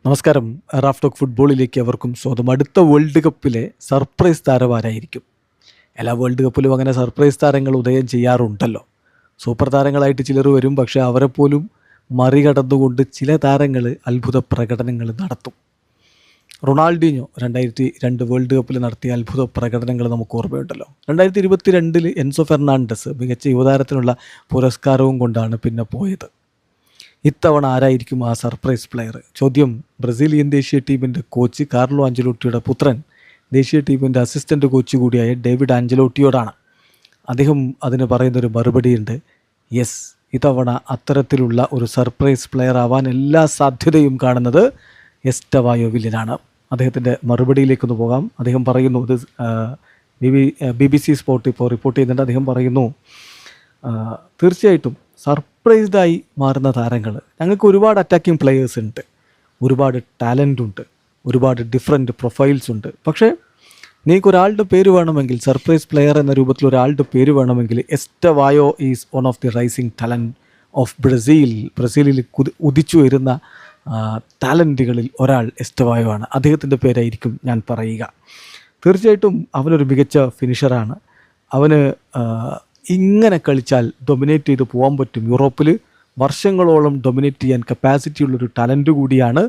നമസ്കാരം. Raf talk ഫുട്ബോളിലേക്ക് അവർക്കും സ്വാഗതം. അടുത്ത വേൾഡ് കപ്പിലെ സർപ്രൈസ് താരമാരായിരിക്കും? എല്ലാ വേൾഡ് കപ്പിലും അങ്ങനെ സർപ്രൈസ് താരങ്ങൾ ഉദയം ചെയ്യാറുണ്ടല്ലോ. സൂപ്പർ താരങ്ങളായിട്ട് ചിലർ വരും, പക്ഷേ അവരെപ്പോലും മറികടന്നുകൊണ്ട് ചില താരങ്ങൾ അത്ഭുത പ്രകടനങ്ങൾ നടത്തും. റൊണാൾഡീഞ്ഞോ 2002 വേൾഡ് കപ്പിൽ നടത്തിയ അത്ഭുത പ്രകടനങ്ങൾ നമുക്ക് ഓർമ്മയുണ്ടല്ലോ. 2022 എൻസോ ഫെർണാണ്ടസ് മികച്ച യുവതാരത്തിനുള്ള പുരസ്കാരവും കൊണ്ടാണ് പിന്നെ പോയത്. ഇത്തവണ ആരായിരിക്കും ആ സർപ്രൈസ് പ്ലെയർ? ചോദ്യം ബ്രസീലിയൻ ദേശീയ ടീമിൻ്റെ കോച്ച് കാർലോ ആഞ്ചലോട്ടിയുടെ പുത്രൻ, ദേശീയ ടീമിൻ്റെ അസിസ്റ്റൻ്റ് കോച്ച് കൂടിയായ ഡേവിഡ് ആഞ്ചലോട്ടിയോടാണ്. അദ്ദേഹം അതിന് പറയുന്നൊരു മറുപടിയുണ്ട്. യെസ്, ഇത്തവണ അത്തരത്തിലുള്ള ഒരു സർപ്രൈസ് പ്ലെയർ ആവാൻ എല്ലാ സാധ്യതയും കാണുന്നത് എസ്റ്റവായോ വില്ലിനാണ്. അദ്ദേഹത്തിൻ്റെ മറുപടിയിലേക്കൊന്ന് പോകാം. അദ്ദേഹം പറയുന്നു, ഇത് BBC സ്പോർട്ട് ഇപ്പോൾ റിപ്പോർട്ട് ചെയ്യുന്നുണ്ട്. അദ്ദേഹം പറയുന്നു, തീർച്ചയായിട്ടും സർപ്രൈസ്ഡായി മാറുന്ന താരങ്ങൾ, ഞങ്ങൾക്ക് ഒരുപാട് അറ്റാക്കിംഗ് പ്ലെയേഴ്സ് ഉണ്ട്, ഒരുപാട് ടാലൻ്റ് ഉണ്ട്, ഒരുപാട് ഡിഫറെൻറ്റ് പ്രൊഫൈൽസ് ഉണ്ട്. പക്ഷേ നിങ്ങൾക്ക് ഒരാളുടെ പേര് വേണമെങ്കിൽ, സർപ്രൈസ് പ്ലെയർ എന്ന രൂപത്തിൽ ഒരാളുടെ പേര് വേണമെങ്കിൽ, Estevao is one of the rising talent of Brazil. ബ്രസീലിൽ ഉദിച്ചു വരുന്ന ടാലൻറ്റുകളിൽ ഒരാൾ എസ്റ്റവായോ ആണ്. അദ്ദേഹത്തിൻ്റെ പേരായിരിക്കും ഞാൻ പറയുക. തീർച്ചയായിട്ടും അവനൊരു മികച്ച ഫിനിഷറാണ്. അവന് ഇങ്ങനെ കളിച്ചാൽ ഡൊമിനേറ്റ് ചെയ്ത് പോകാൻ പറ്റും. യൂറോപ്പിൽ വർഷങ്ങളോളം ഡൊമിനേറ്റ് ചെയ്യാൻ കപ്പാസിറ്റി ഉള്ളൊരു ടാലൻറ്റ് കൂടിയാണ്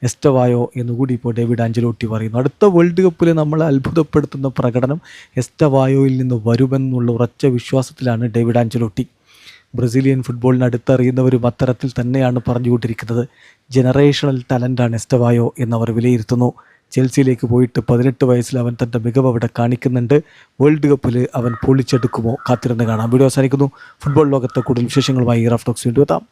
എസ്റ്റവായോ എന്നുകൂടി ഇപ്പോൾ ഡേവിഡ് ആഞ്ചലോട്ടി പറയുന്നു. അടുത്ത വേൾഡ് കപ്പിൽ നമ്മളെ അത്ഭുതപ്പെടുത്തുന്ന പ്രകടനം എസ്റ്റവായോയിൽ നിന്ന് വരുമെന്നുള്ള ഉറച്ച വിശ്വാസത്തിലാണ് ഡേവിഡ് ആഞ്ചലോട്ടി. ബ്രസീലിയൻ ഫുട്ബോളിന് അടുത്തറിയുന്നവരും അത്തരത്തിൽ തന്നെയാണ് പറഞ്ഞുകൊണ്ടിരിക്കുന്നത്. ജനറേഷണൽ ടാലൻ്റാണ് എസ്റ്റവായോ എന്നവർ വിലയിരുത്തുന്നു. ചെൽസിയിലേക്ക് പോയിട്ട് 18 വയസ്സിൽ അവൻ തൻ്റെ മികവ് അവിടെ കാണിക്കുന്നുണ്ട്. വേൾഡ് കപ്പിൽ അവൻ പൊളിച്ചെടുക്കുമോ? കാത്തിരുന്ന് കാണാം. വീഡിയോ അവസാനിക്കുന്നു. ഫുട്ബോൾ ലോകത്തെ കൂടുതൽ വിശേഷങ്ങളുമായി റാഫ് ടോക്സ് വീണ്ടും എത്താം.